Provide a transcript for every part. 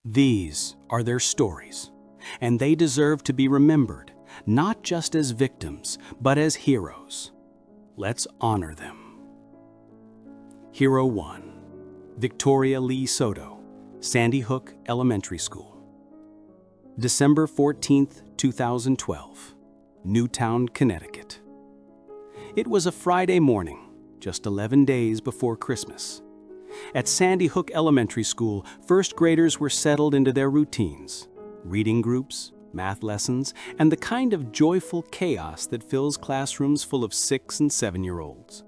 These are their stories, and they deserve to be remembered, not just as victims, but as heroes. Let's honor them. Hero 1. Victoria Lee Soto, Sandy Hook Elementary School. December 14, 2012, Newtown, Connecticut. It was a Friday morning, just 11 days before Christmas. At Sandy Hook Elementary School, first graders were settled into their routines, reading groups, math lessons, and the kind of joyful chaos that fills classrooms full of 6- and 7-year-olds.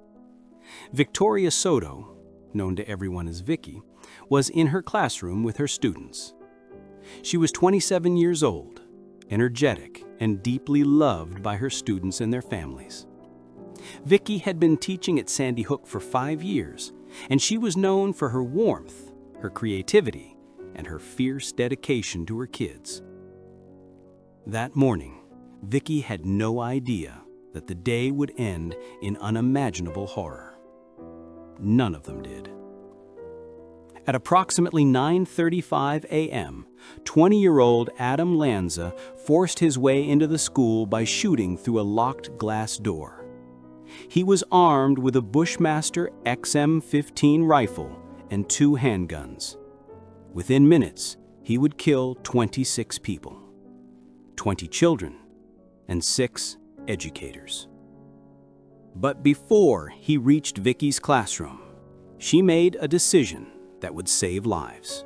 Victoria Soto, known to everyone as Vicky, was in her classroom with her students. She was 27 years old, energetic, and deeply loved by her students and their families. Vicky had been teaching at Sandy Hook for 5 years, and she was known for her warmth, her creativity, and her fierce dedication to her kids. That morning, Vicky had no idea that the day would end in unimaginable horror. None of them did. At approximately 9:35 a.m., 20-year-old Adam Lanza forced his way into the school by shooting through a locked glass door. He was armed with a Bushmaster XM-15 rifle and 2 handguns. Within minutes, he would kill 26 people, 20 children, and 6 educators. But before he reached Vicky's classroom, she made a decision that would save lives.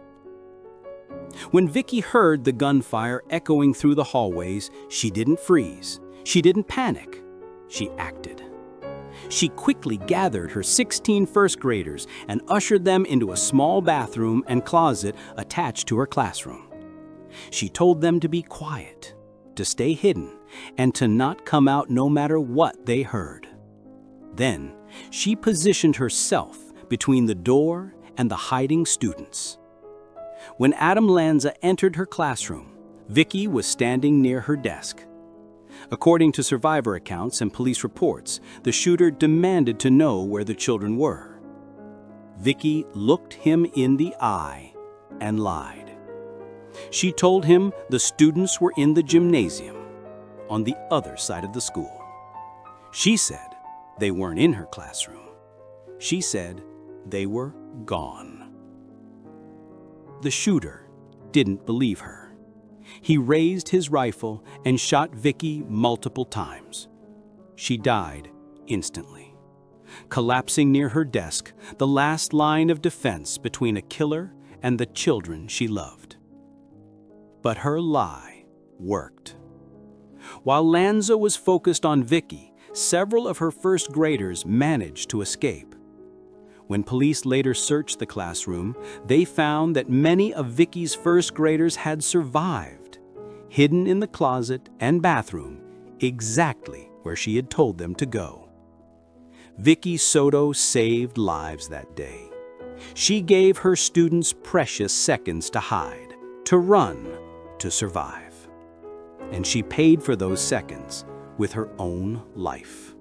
When Vicky heard the gunfire echoing through the hallways, she didn't freeze. She didn't panic. She acted. She quickly gathered her 16 first graders and ushered them into a small bathroom and closet attached to her classroom. She told them to be quiet, to stay hidden, and to not come out no matter what they heard. Then, she positioned herself between the door and the hiding students. When Adam Lanza entered her classroom, Vicky was standing near her desk. According to survivor accounts and police reports, the shooter demanded to know where the children were. Vicky looked him in the eye and lied. She told him the students were in the gymnasium, on the other side of the school. She said they weren't in her classroom. She said they were gone. The shooter didn't believe her. He raised his rifle and shot Vicky multiple times. She died instantly, collapsing near her desk, the last line of defense between a killer and the children she loved. But her lie worked. While Lanza was focused on Vicky, several of her first graders managed to escape. When police later searched the classroom, they found that many of Vicky's first graders had survived, hidden in the closet and bathroom, exactly where she had told them to go. Vicky Soto saved lives that day. She gave her students precious seconds to hide, to run, to survive. And she paid for those seconds with her own life.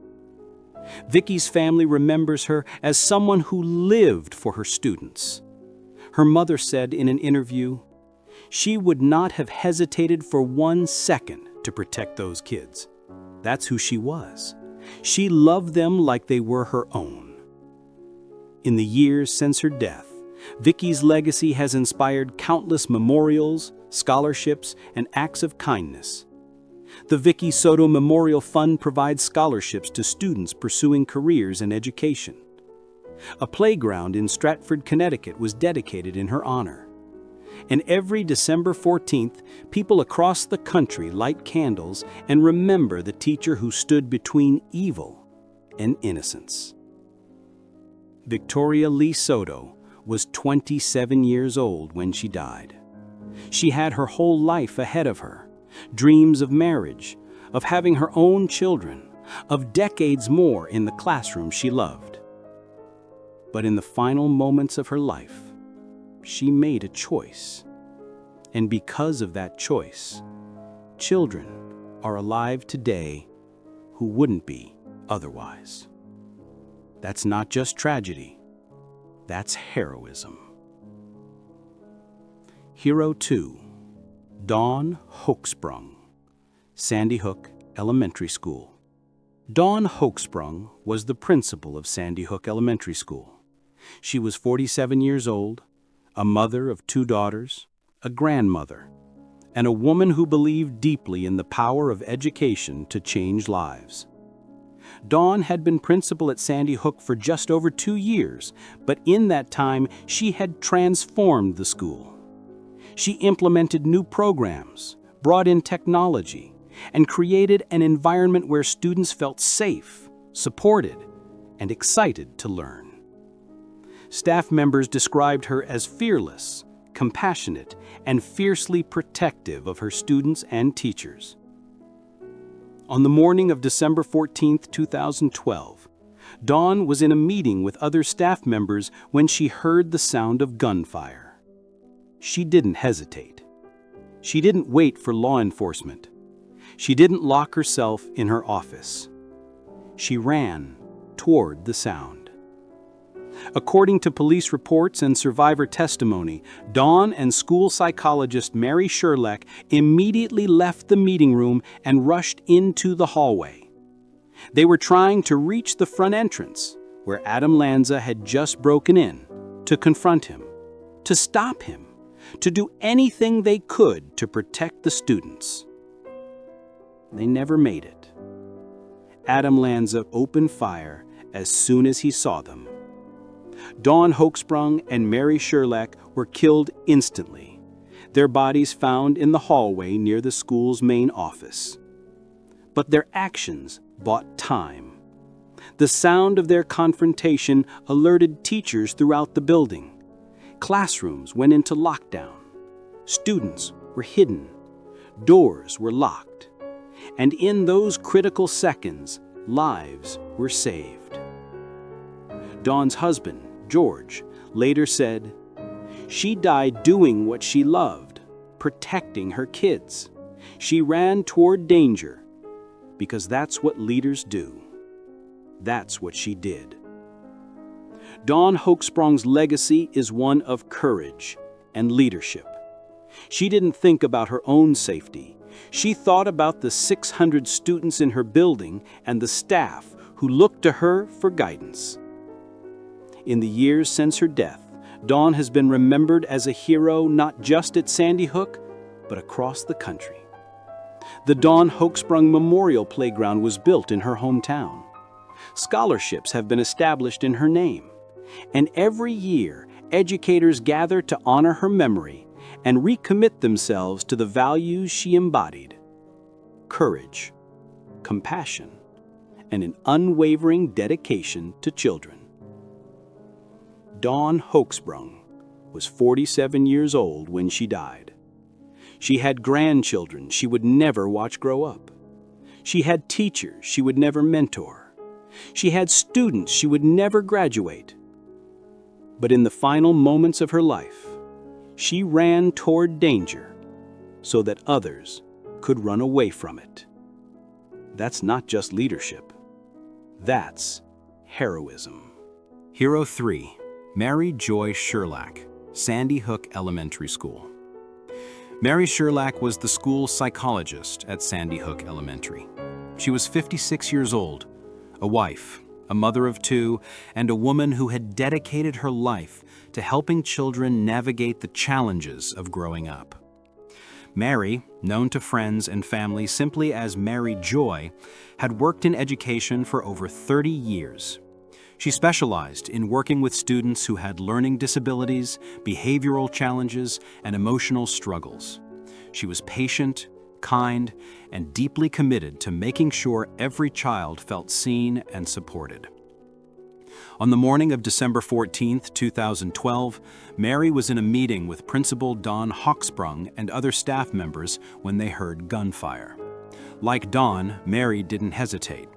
Vicky's family remembers her as someone who lived for her students. Her mother said in an interview, "She would not have hesitated for 1 second to protect those kids. That's who she was. She loved them like they were her own." In the years since her death, Vicky's legacy has inspired countless memorials, scholarships, and acts of kindness. The Vicky Soto Memorial Fund provides scholarships to students pursuing careers in education. A playground in Stratford, Connecticut was dedicated in her honor. And every December 14th, people across the country light candles and remember the teacher who stood between evil and innocence. Victoria Lee Soto was 27 years old when she died. She had her whole life ahead of her. Dreams of marriage, of having her own children, of decades more in the classroom she loved. But in the final moments of her life, she made a choice. And because of that choice, children are alive today who wouldn't be otherwise. That's not just tragedy, that's heroism. Hero 2, Dawn Hochsprung, Sandy Hook Elementary School. Dawn Hochsprung was the principal of Sandy Hook Elementary School. She was 47 years old, a mother of 2 daughters, a grandmother, and a woman who believed deeply in the power of education to change lives. Dawn had been principal at Sandy Hook for just over 2 years, but in that time she had transformed the school. She implemented new programs, brought in technology, and created an environment where students felt safe, supported, and excited to learn. Staff members described her as fearless, compassionate, and fiercely protective of her students and teachers. On the morning of December 14, 2012, Dawn was in a meeting with other staff members when she heard the sound of gunfire. She didn't hesitate. She didn't wait for law enforcement. She didn't lock herself in her office. She ran toward the sound. According to police reports and survivor testimony, Dawn and school psychologist Mary Sherlach immediately left the meeting room and rushed into the hallway. They were trying to reach the front entrance, where Adam Lanza had just broken in, to confront him, to stop him, to do anything they could to protect the students. They never made it. Adam Lanza opened fire as soon as he saw them. Dawn Hochsprung and Mary Sherlach were killed instantly, their bodies found in the hallway near the school's main office. But their actions bought time. The sound of their confrontation alerted teachers throughout the building. Classrooms went into lockdown. Students were hidden. Doors were locked. And in those critical seconds, lives were saved. Dawn's husband, George, later said, "She died doing what she loved, protecting her kids. She ran toward danger, because that's what leaders do. That's what she did." Dawn Hochsprung's legacy is one of courage and leadership. She didn't think about her own safety. She thought about the 600 students in her building and the staff who looked to her for guidance. In the years since her death, Dawn has been remembered as a hero not just at Sandy Hook, but across the country. The Dawn Hochsprung Memorial Playground was built in her hometown. Scholarships have been established in her name. And every year, educators gather to honor her memory and recommit themselves to the values she embodied: courage, compassion, and an unwavering dedication to children. Dawn Hochsprung was 47 years old when she died. She had grandchildren she would never watch grow up. She had teachers she would never mentor. She had students she would never graduate. But in the final moments of her life, she ran toward danger so that others could run away from it. That's not just leadership. That's heroism. Hero 3. Mary Joy Sherlach, Sandy Hook Elementary School. Mary Sherlach was the school psychologist at Sandy Hook Elementary. She was 56 years old, a wife, a mother of 2, and a woman who had dedicated her life to helping children navigate the challenges of growing up. Mary, known to friends and family simply as Mary Joy, had worked in education for over 30 years. She specialized in working with students who had learning disabilities, behavioral challenges, and emotional struggles. She was patient, kind, and deeply committed to making sure every child felt seen and supported. On the morning of December 14, 2012, Mary was in a meeting with Principal Dawn Hochsprung and other staff members when they heard gunfire. Like Dawn, Mary didn't hesitate.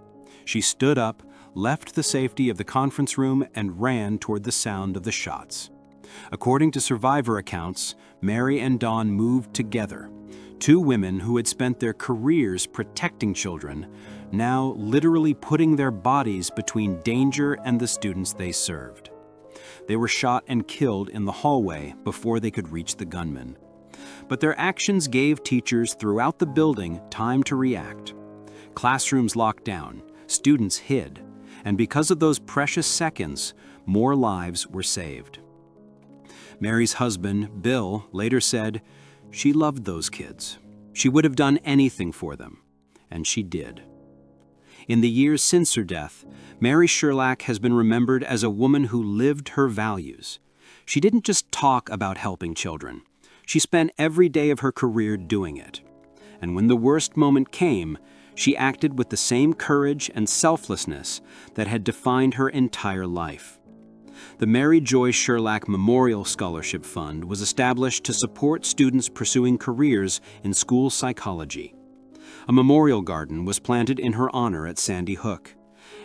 She stood up, left the safety of the conference room, and ran toward the sound of the shots. According to survivor accounts, Mary and Dawn moved together. 2 women who had spent their careers protecting children, now literally putting their bodies between danger and the students they served. They were shot and killed in the hallway before they could reach the gunman. But their actions gave teachers throughout the building time to react. Classrooms locked down, students hid, and because of those precious seconds, more lives were saved. Mary's husband, Bill, later said, "She loved those kids. She would have done anything for them." And she did. In the years since her death, Mary Sherlach has been remembered as a woman who lived her values. She didn't just talk about helping children. She spent every day of her career doing it. And when the worst moment came, she acted with the same courage and selflessness that had defined her entire life. The Mary Joy Sherlach Memorial Scholarship Fund was established to support students pursuing careers in school psychology. A memorial garden was planted in her honor at Sandy Hook,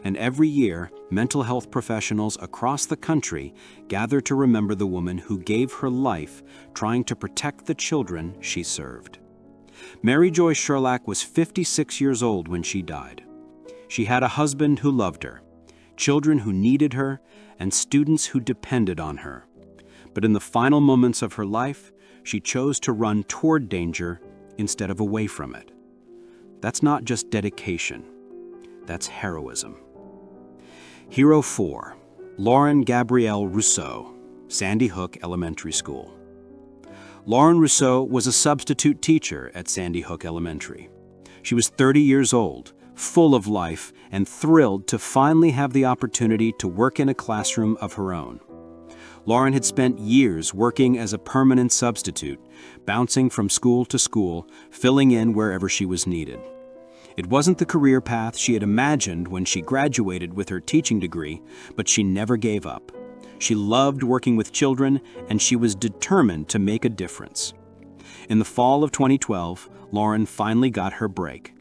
and every year, mental health professionals across the country gather to remember the woman who gave her life trying to protect the children she served. Mary Joy Sherlach was 56 years old when she died. She had a husband who loved her, children who needed her, and students who depended on her. But in the final moments of her life, she chose to run toward danger instead of away from it. That's not just dedication, that's heroism. Hero 4, Lauren Gabrielle Rousseau, Sandy Hook Elementary School. Lauren Rousseau was a substitute teacher at Sandy Hook Elementary. She was 30 years old, full of life, and thrilled to finally have the opportunity to work in a classroom of her own. Lauren had spent years working as a permanent substitute, bouncing from school to school, filling in wherever she was needed. It wasn't the career path she had imagined when she graduated with her teaching degree, but she never gave up. She loved working with children, and she was determined to make a difference. In the fall of 2012, Lauren finally got her break.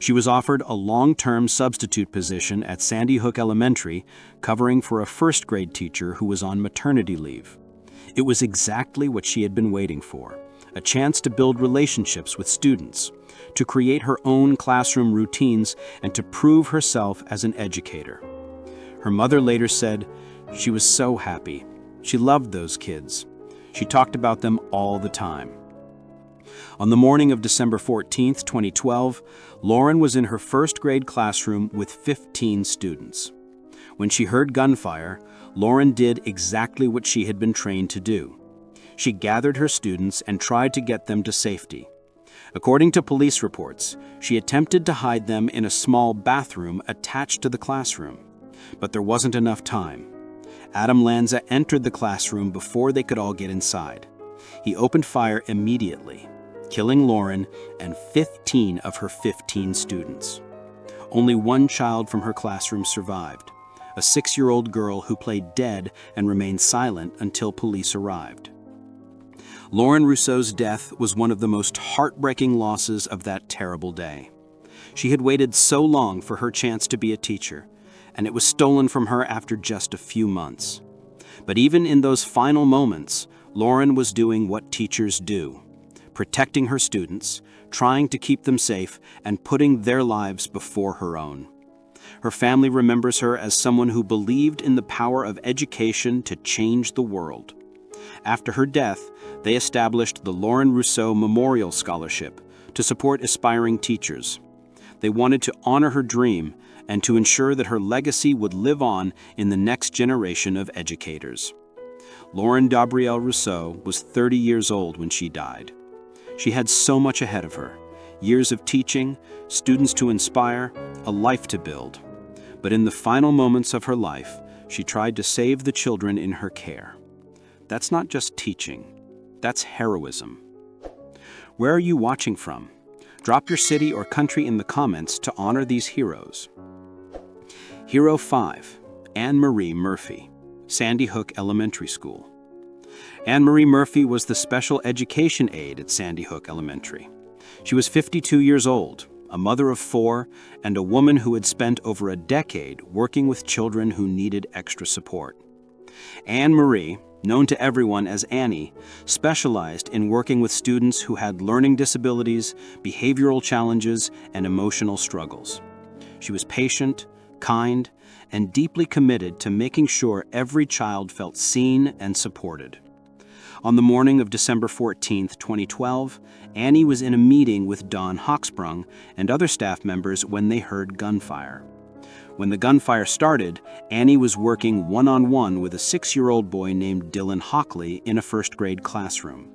She was offered a long-term substitute position at Sandy Hook Elementary, covering for a first-grade teacher who was on maternity leave. It was exactly what she had been waiting for, a chance to build relationships with students, to create her own classroom routines, and to prove herself as an educator. Her mother later said, "She was so happy. She loved those kids. She talked about them all the time." On the morning of December 14, 2012, Lauren was in her first-grade classroom with 15 students. When she heard gunfire, Lauren did exactly what she had been trained to do. She gathered her students and tried to get them to safety. According to police reports, she attempted to hide them in a small bathroom attached to the classroom. But there wasn't enough time. Adam Lanza entered the classroom before they could all get inside. He opened fire immediately, killing Lauren and 15 of her 15 students. Only one child from her classroom survived, a 6-year-old girl who played dead and remained silent until police arrived. Lauren Rousseau's death was one of the most heartbreaking losses of that terrible day. She had waited so long for her chance to be a teacher, and it was stolen from her after just a few months. But even in those final moments, Lauren was doing what teachers do, protecting her students, trying to keep them safe, and putting their lives before her own. Her family remembers her as someone who believed in the power of education to change the world. After her death, they established the Lauren Rousseau Memorial Scholarship to support aspiring teachers. They wanted to honor her dream and to ensure that her legacy would live on in the next generation of educators. Lauren Gabrielle Rousseau was 30 years old when she died. She had so much ahead of her: years of teaching, students to inspire, a life to build. But in the final moments of her life, she tried to save the children in her care. That's not just teaching, that's heroism. Where are you watching from? Drop your city or country in the comments to honor these heroes. Hero 5, Anne Marie Murphy, Sandy Hook Elementary School. Anne Marie Murphy was the special education aide at Sandy Hook Elementary. She was 52 years old, a mother of 4, and a woman who had spent over a decade working with children who needed extra support. Anne Marie, known to everyone as Annie, specialized in working with students who had learning disabilities, behavioral challenges, and emotional struggles. She was patient, kind, and deeply committed to making sure every child felt seen and supported. On the morning of December 14th, 2012, Annie was in a meeting with Don Hochsprung and other staff members when they heard gunfire. When the gunfire started, Annie was working one-on-one with a 6-year-old boy named Dylan Hockley in a first-grade classroom.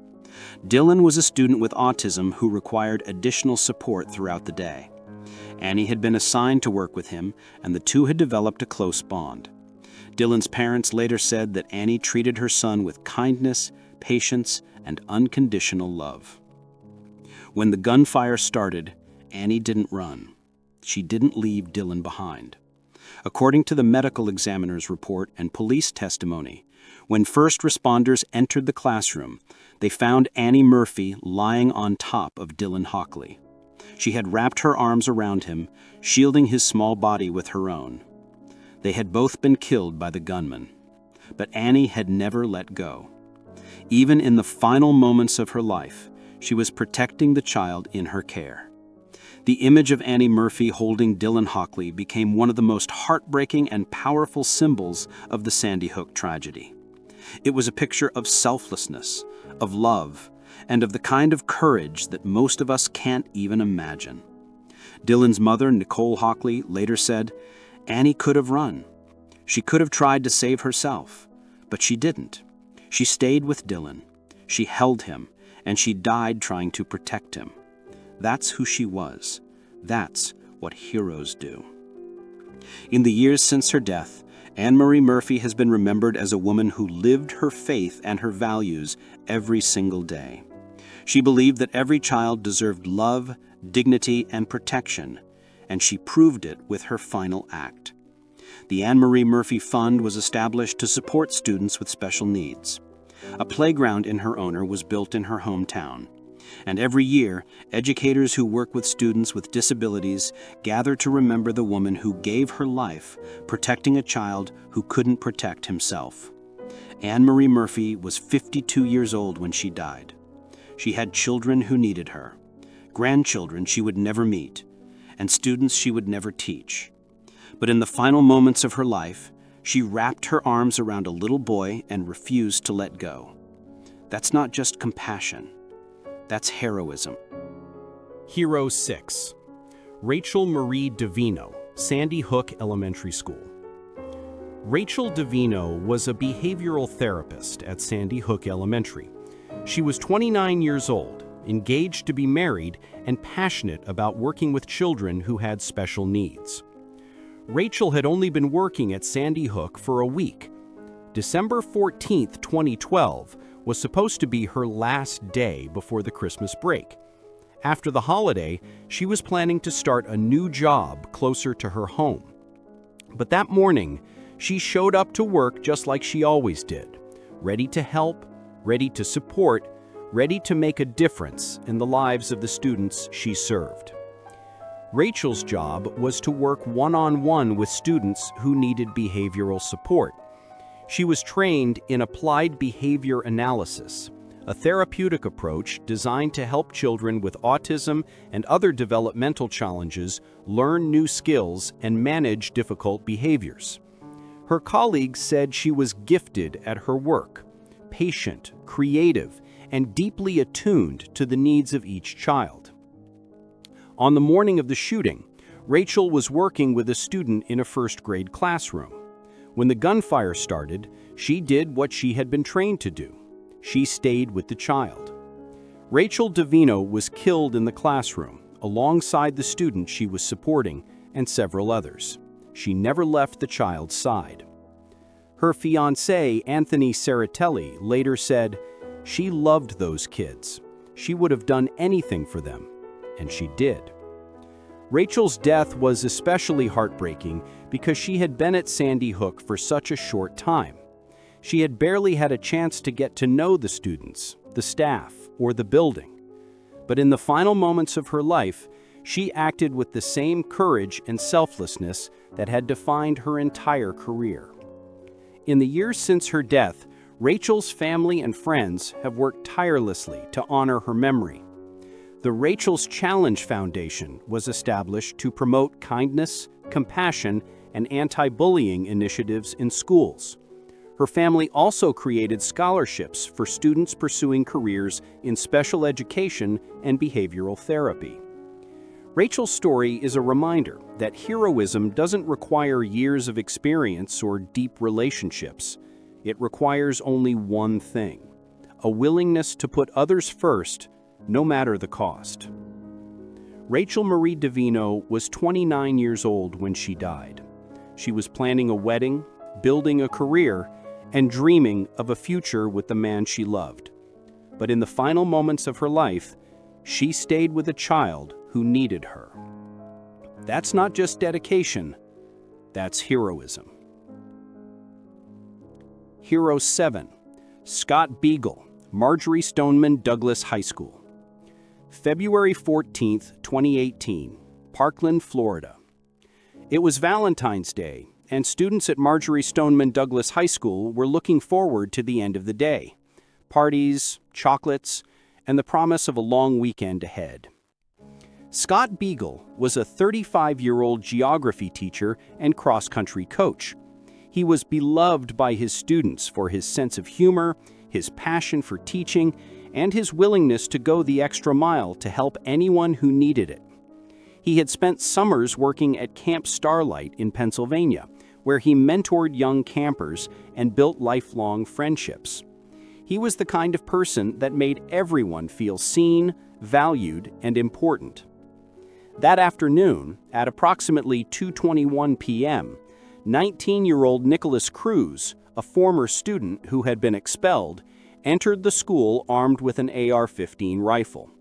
Dylan was a student with autism who required additional support throughout the day. Annie had been assigned to work with him, and the two had developed a close bond. Dylan's parents later said that Annie treated her son with kindness, patience, and unconditional love. When the gunfire started, Annie didn't run. She didn't leave Dylan behind. According to the medical examiner's report and police testimony, when first responders entered the classroom, they found Annie Murphy lying on top of Dylan Hockley. She had wrapped her arms around him, shielding his small body with her own. They had both been killed by the gunman, but Annie had never let go. Even in the final moments of her life, she was protecting the child in her care. The image of Annie Murphy holding Dylan Hockley became one of the most heartbreaking and powerful symbols of the Sandy Hook tragedy. It was a picture of selflessness, of love, and of the kind of courage that most of us can't even imagine. Dylan's mother, Nicole Hockley, later said, "Annie could have run. She could have tried to save herself, but she didn't. She stayed with Dylan. She held him, and she died trying to protect him. That's who she was. That's what heroes do." In the years since her death, Anne Marie Murphy has been remembered as a woman who lived her faith and her values every single day. She believed that every child deserved love, dignity, and protection, and she proved it with her final act. The Anne Marie Murphy Fund was established to support students with special needs. A playground in her honor was built in her hometown. And every year, educators who work with students with disabilities gather to remember the woman who gave her life protecting a child who couldn't protect himself. Anne Marie Murphy was 52 years old when she died. She had children who needed her, grandchildren she would never meet, and students she would never teach. But in the final moments of her life, she wrapped her arms around a little boy and refused to let go. That's not just compassion. That's heroism. Hero 6. Rachel Marie Davino, Sandy Hook Elementary School. Rachel Davino was a behavioral therapist at Sandy Hook Elementary. She was 29 years old, engaged to be married, and passionate about working with children who had special needs. Rachel had only been working at Sandy Hook for a week. December 14th, 2012, was supposed to be her last day before the Christmas break. After the holiday, she was planning to start a new job closer to her home. But that morning, she showed up to work just like she always did, ready to help, ready to support, ready to make a difference in the lives of the students she served. Rachel's job was to work one-on-one with students who needed behavioral support. She was trained in applied behavior analysis, a therapeutic approach designed to help children with autism and other developmental challenges learn new skills and manage difficult behaviors. Her colleagues said she was gifted at her work, patient, creative, and deeply attuned to the needs of each child. On the morning of the shooting, Rachel was working with a student in a first-grade classroom. When the gunfire started, she did what she had been trained to do. She stayed with the child. Rachel Davino was killed in the classroom, alongside the student she was supporting and several others. She never left the child's side. Her fiancé, Anthony Serratelli, later said, "She loved those kids. She would have done anything for them." And she did. Rachel's death was especially heartbreaking because she had been at Sandy Hook for such a short time. She had barely had a chance to get to know the students, the staff, or the building. But in the final moments of her life, she acted with the same courage and selflessness that had defined her entire career. In the years since her death, Rachel's family and friends have worked tirelessly to honor her memory. The Rachel's Challenge Foundation was established to promote kindness, compassion, and anti-bullying initiatives in schools. Her family also created scholarships for students pursuing careers in special education and behavioral therapy. Rachel's story is a reminder that heroism doesn't require years of experience or deep relationships. It requires only one thing: a willingness to put others first, no matter the cost. Rachel Marie Divino was 29 years old when she died. She was planning a wedding, building a career, and dreaming of a future with the man she loved. But in the final moments of her life, she stayed with a child who needed her. That's not just dedication, that's heroism. Hero 7. Scott Beagle, Marjory Stoneman Douglas High School. February 14, 2018, Parkland, Florida. It was Valentine's Day, and students at Marjory Stoneman Douglas High School were looking forward to the end of the day. Parties, chocolates, and the promise of a long weekend ahead. Scott Beagle was a 35-year-old geography teacher and cross-country coach. He was beloved by his students for his sense of humor, his passion for teaching, and his willingness to go the extra mile to help anyone who needed it. He had spent summers working at Camp Starlight in Pennsylvania, where he mentored young campers and built lifelong friendships. He was the kind of person that made everyone feel seen, valued, and important. That afternoon, at approximately 2:21 p.m., 19-year-old Nicholas Cruz, a former student who had been expelled, entered the school armed with an AR-15 rifle.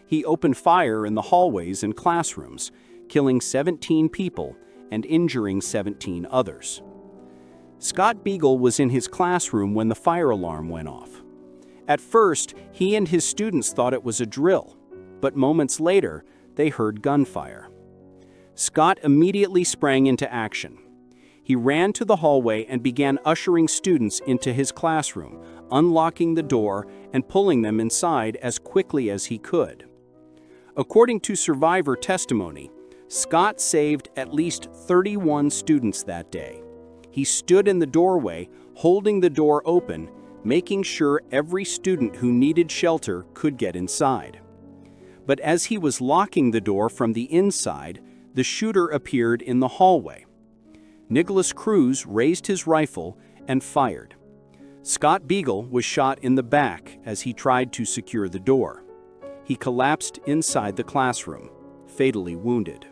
He opened fire in the hallways and classrooms, killing 17 people and injuring 17 others. Scott Beagle was in his classroom when the fire alarm went off. At first, he and his students thought it was a drill, but moments later, they heard gunfire. Scott immediately sprang into action. He ran to the hallway and began ushering students into his classroom, unlocking the door and pulling them inside as quickly as he could. According to survivor testimony, Scott saved at least 31 students that day. He stood in the doorway, holding the door open, making sure every student who needed shelter could get inside. But as he was locking the door from the inside, the shooter appeared in the hallway. Nicholas Cruz raised his rifle and fired. Scott Beagle was shot in the back as he tried to secure the door. He collapsed inside the classroom, fatally wounded.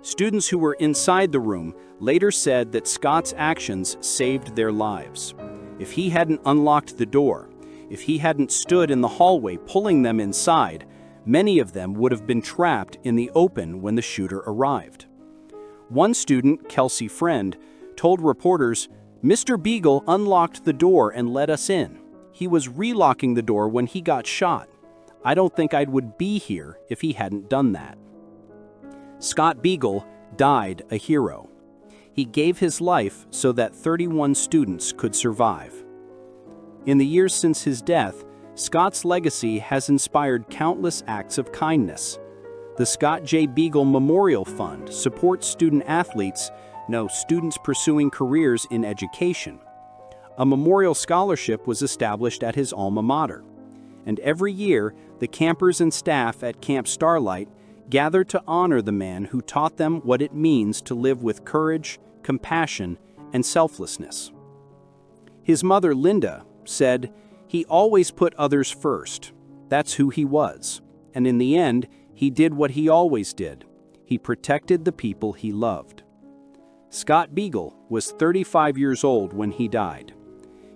Students who were inside the room later said that Scott's actions saved their lives. If he hadn't unlocked the door, if he hadn't stood in the hallway pulling them inside, many of them would have been trapped in the open when the shooter arrived. One student, Kelsey Friend, told reporters, "Mr. Beagle unlocked the door and let us in. He was relocking the door when he got shot. I don't think I would be here if he hadn't done that." Scott Beagle died a hero. He gave his life so that 31 students could survive. In the years since his death, Scott's legacy has inspired countless acts of kindness. The Scott J. Beagle Memorial Fund supports students pursuing careers in education. A memorial scholarship was established at his alma mater. And every year, the campers and staff at Camp Starlight gather to honor the man who taught them what it means to live with courage, compassion, and selflessness. His mother, Linda, said, "He always put others first. That's who he was. And in the end, he did what he always did. He protected the people he loved." Scott Beagle was 35 years old when he died.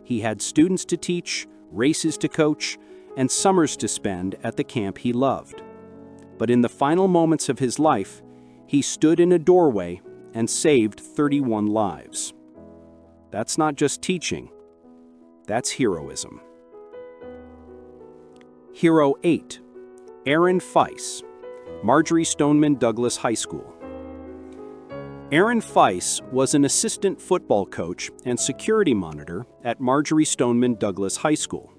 He had students to teach, races to coach, and summers to spend at the camp he loved. But in the final moments of his life, he stood in a doorway and saved 31 lives. That's not just teaching, that's heroism. Hero 8. Aaron Feiss, Marjory Stoneman Douglas High School. Aaron Feiss was an assistant football coach and security monitor at Marjory Stoneman Douglas High School.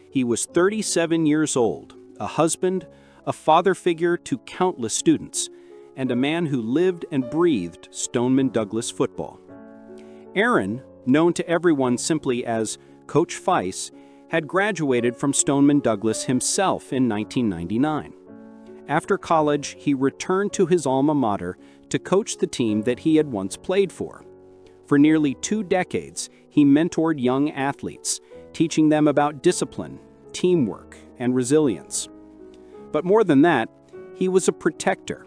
He was 37 years old, a husband, a father figure to countless students, and a man who lived and breathed Stoneman Douglas football. Aaron, known to everyone simply as Coach Fice, had graduated from Stoneman Douglas himself in 1999. After college, he returned to his alma mater to coach the team that he had once played for. For nearly 2 decades, he mentored young athletes, teaching them about discipline, teamwork, and resilience. But more than that, he was a protector.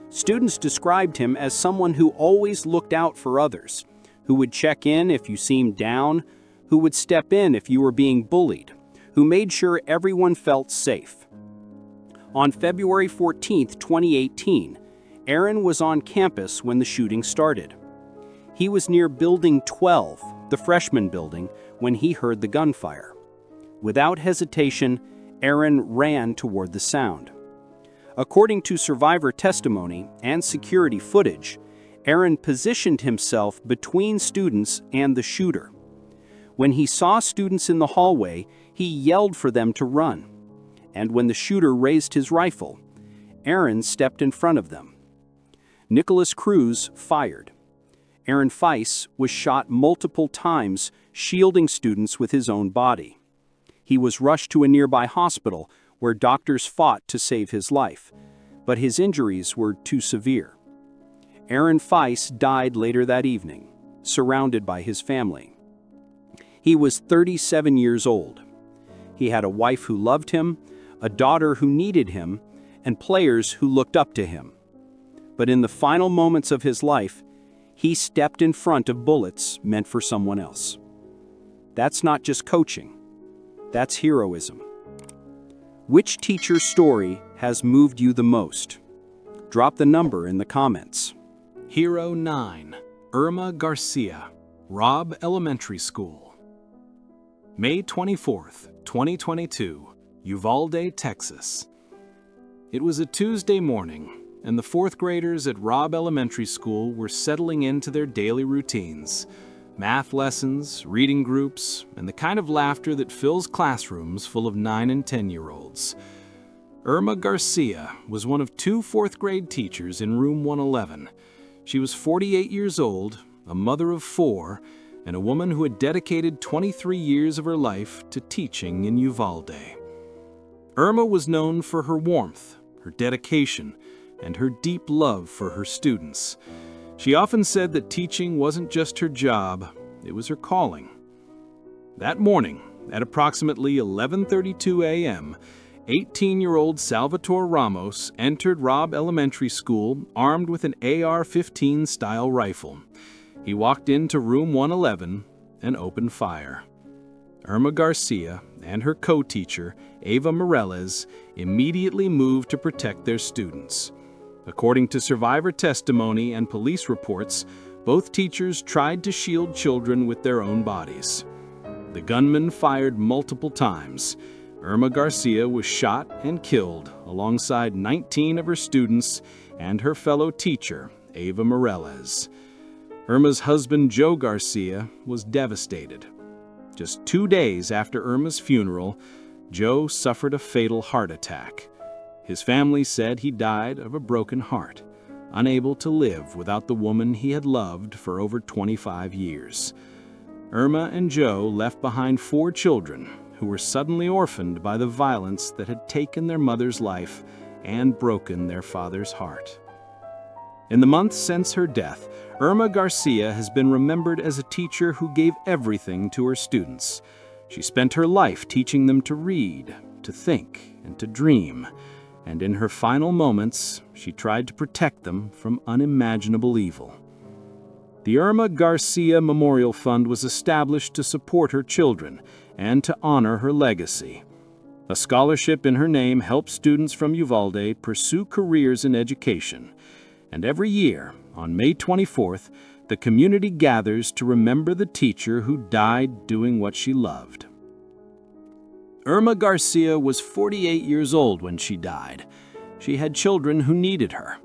Students described him as someone who always looked out for others, who would check in if you seemed down, who would step in if you were being bullied, who made sure everyone felt safe. On February 14, 2018, Aaron was on campus when the shooting started. He was near Building 12, the freshman building, when he heard the gunfire. Without hesitation, Aaron ran toward the sound. According to survivor testimony and security footage, Aaron positioned himself between students and the shooter. When he saw students in the hallway, he yelled for them to run. And when the shooter raised his rifle, Aaron stepped in front of them. Nicholas Cruz fired. Aaron Fice was shot multiple times, shielding students with his own body. He was rushed to a nearby hospital where doctors fought to save his life, but his injuries were too severe. Aaron Fice died later that evening, surrounded by his family. He was 37 years old. He had a wife who loved him, a daughter who needed him, and players who looked up to him. But in the final moments of his life, he stepped in front of bullets meant for someone else. That's not just coaching. That's heroism. Which teacher's story has moved you the most? Drop the number in the comments. Hero 9, Irma Garcia, Robb Elementary School. May 24th, 2022, Uvalde, Texas. It was a Tuesday morning, and the 4th graders at Robb Elementary School were settling into their daily routines. Math lessons, reading groups, and the kind of laughter that fills classrooms full of 9- and 10-year-olds. Irma Garcia was one of 2 4th grade teachers in room 111. She was 48 years old, a mother of 4, and a woman who had dedicated 23 years of her life to teaching in Uvalde. Irma was known for her warmth, her dedication, and her deep love for her students. She often said that teaching wasn't just her job, it was her calling. That morning, at approximately 11:32 a.m., 18-year-old Salvatore Ramos entered Robb Elementary School armed with an AR-15 style rifle. He walked into room 111 and opened fire. Irma Garcia and her co-teacher, Ava Morales, immediately moved to protect their students. According to survivor testimony and police reports, both teachers tried to shield children with their own bodies. The gunman fired multiple times. Irma Garcia was shot and killed alongside 19 of her students and her fellow teacher, Ava Morales. Irma's husband, Joe Garcia, was devastated. Just 2 days after Irma's funeral, Joe suffered a fatal heart attack. His family said he died of a broken heart, unable to live without the woman he had loved for over 25 years. Irma and Joe left behind 4 children who were suddenly orphaned by the violence that had taken their mother's life and broken their father's heart. In the months since her death, Irma Garcia has been remembered as a teacher who gave everything to her students. She spent her life teaching them to read, to think, and to dream. And in her final moments, she tried to protect them from unimaginable evil. The Irma Garcia Memorial Fund was established to support her children and to honor her legacy. A scholarship in her name helps students from Uvalde pursue careers in education. And every year, on May 24th, the community gathers to remember the teacher who died doing what she loved. Irma Garcia was 48 years old when she died. She had children who needed her,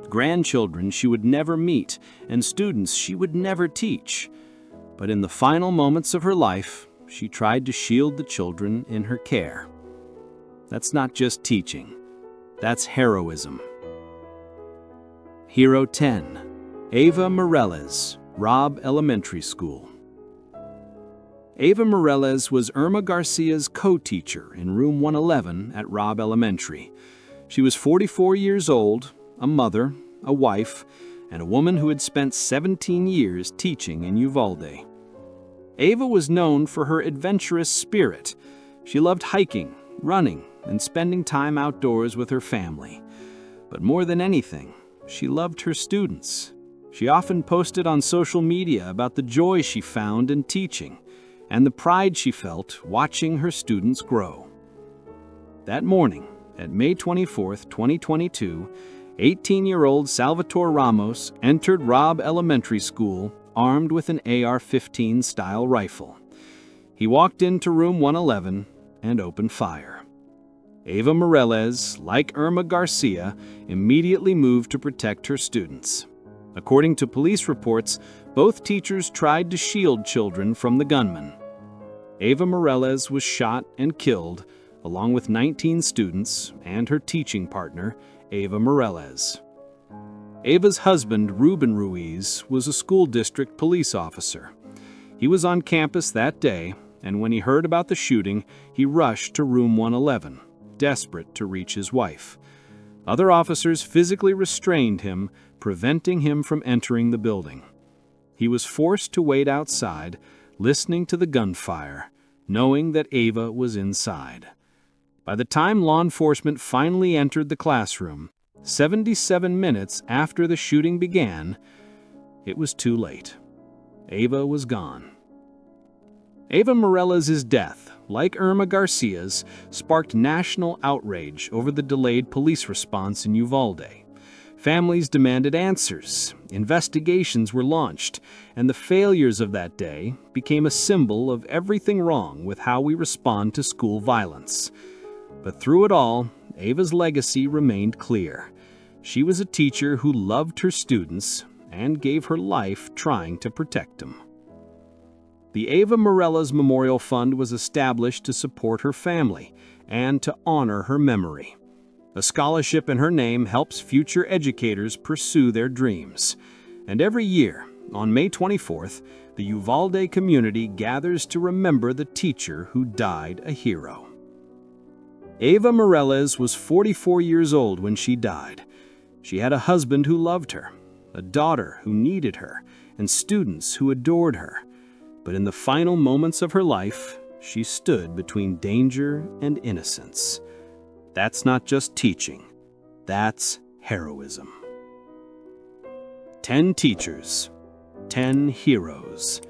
grandchildren she would never meet, and students she would never teach. But in the final moments of her life, she tried to shield the children in her care. That's not just teaching. That's heroism. Hero 10, Ava Morales, Robb Elementary School. Ava Morales was Irma Garcia's co-teacher in room 111 at Robb Elementary. She was 44 years old, a mother, a wife, and a woman who had spent 17 years teaching in Uvalde. Ava was known for her adventurous spirit. She loved hiking, running, and spending time outdoors with her family. But more than anything, she loved her students. She often posted on social media about the joy she found in teaching and the pride she felt watching her students grow. That morning, at May 24, 2022, 18-year-old Salvatore Ramos entered Robb Elementary School armed with an AR-15 style rifle. He walked into room 111 and opened fire. Ava Morales, like Irma Garcia, immediately moved to protect her students. According to police reports, both teachers tried to shield children from the gunman. Ava Morales was shot and killed, along with 19 students and her teaching partner, Ava Morales. Ava's husband, Ruben Ruiz, was a school district police officer. He was on campus that day, and when he heard about the shooting, he rushed to room 111, desperate to reach his wife. Other officers physically restrained him, preventing him from entering the building. He was forced to wait outside, listening to the gunfire, knowing that Ava was inside. By the time law enforcement finally entered the classroom, 77 minutes after the shooting began, it was too late. Ava was gone. Ava Morales' death, like Irma Garcia's, sparked national outrage over the delayed police response in Uvalde. Families demanded answers, investigations were launched, and the failures of that day became a symbol of everything wrong with how we respond to school violence. But through it all, Ava's legacy remained clear. She was a teacher who loved her students and gave her life trying to protect them. The Ava Morales Memorial Fund was established to support her family and to honor her memory. A scholarship in her name helps future educators pursue their dreams. And every year, on May 24th, the Uvalde community gathers to remember the teacher who died a hero. Ava Morales was 44 years old when she died. She had a husband who loved her, a daughter who needed her, and students who adored her. But in the final moments of her life, she stood between danger and innocence. That's not just teaching, that's heroism. 10 teachers, 10 heroes,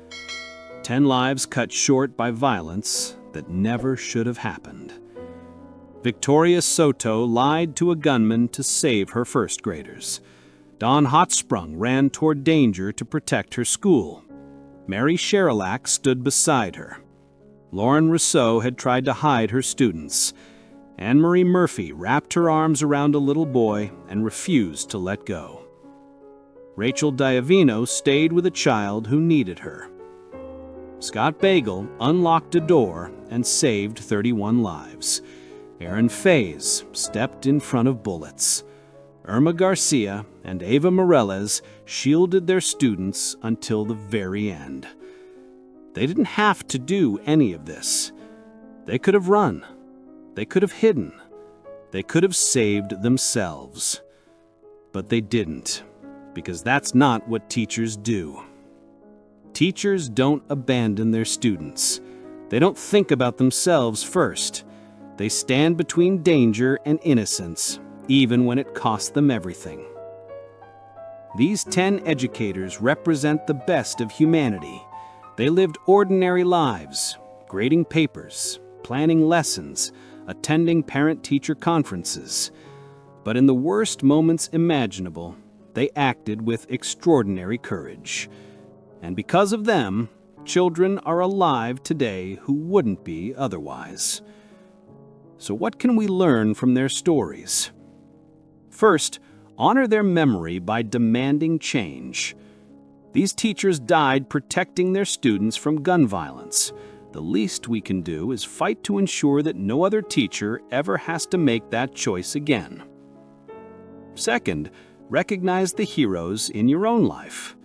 10 lives cut short by violence that never should have happened. Victoria Soto lied to a gunman to save her first graders. Dawn Hotsprung ran toward danger to protect her school. Mary Sherrillac stood beside her. Lauren Rousseau had tried to hide her students. Anne-Marie Murphy wrapped her arms around a little boy and refused to let go. Rachel Diavino stayed with a child who needed her. Scott Bagel unlocked a door and saved 31 lives. Aaron Faze stepped in front of bullets. Irma Garcia and Ava Morales shielded their students until the very end. They didn't have to do any of this. They could have run. They could have hidden. They could have saved themselves. But they didn't, because that's not what teachers do. Teachers don't abandon their students. They don't think about themselves first. They stand between danger and innocence, even when it costs them everything. These 10 educators represent the best of humanity. They lived ordinary lives, grading papers, planning lessons, attending parent-teacher conferences. But in the worst moments imaginable, they acted with extraordinary courage. And because of them, children are alive today who wouldn't be otherwise. So what can we learn from their stories? First, honor their memory by demanding change. These teachers died protecting their students from gun violence. The least we can do is fight to ensure that no other teacher ever has to make that choice again. Second, recognize the heroes in your own life.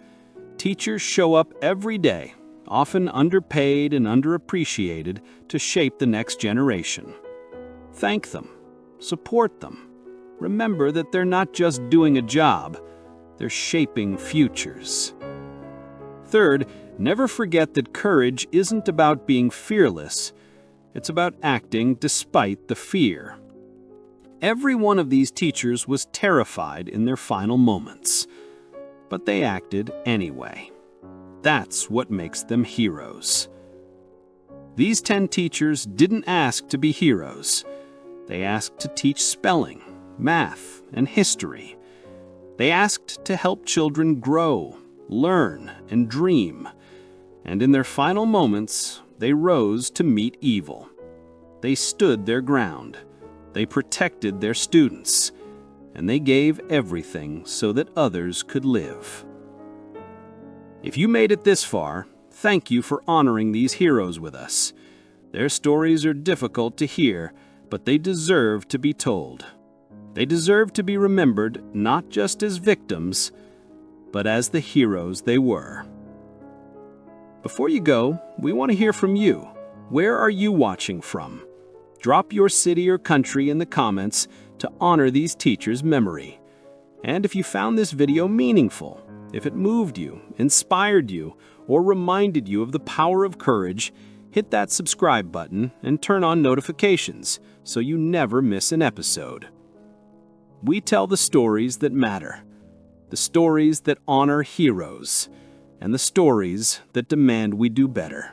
Teachers show up every day, often underpaid and underappreciated to shape the next generation. Thank them. Support them. Remember that they're not just doing a job, they're shaping futures. Third, never forget that courage isn't about being fearless. It's about acting despite the fear. Every one of these teachers was terrified in their final moments, but they acted anyway. That's what makes them heroes. These 10 teachers didn't ask to be heroes. They asked to teach spelling, math, and history. They asked to help children grow, learn, and dream. And in their final moments, they rose to meet evil. They stood their ground. They protected their students. And they gave everything so that others could live. If you made it this far, thank you for honoring these heroes with us. Their stories are difficult to hear, but they deserve to be told. They deserve to be remembered not just as victims, but as the heroes they were. Before you go, we want to hear from you. Where are you watching from? Drop your city or country in the comments to honor these teachers' memory. And if you found this video meaningful, if it moved you, inspired you, or reminded you of the power of courage, hit that subscribe button and turn on notifications so you never miss an episode. We tell the stories that matter, the stories that honor heroes, and the stories that demand we do better.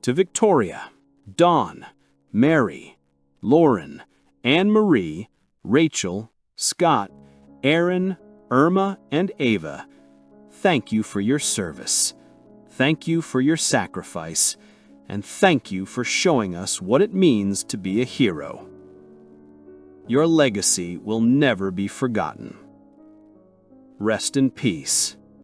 To Victoria, Dawn, Mary, Lauren, Anne-Marie, Rachel, Scott, Aaron, Irma, and Ava, thank you for your service. Thank you for your sacrifice. And thank you for showing us what it means to be a hero. Your legacy will never be forgotten. Rest in peace.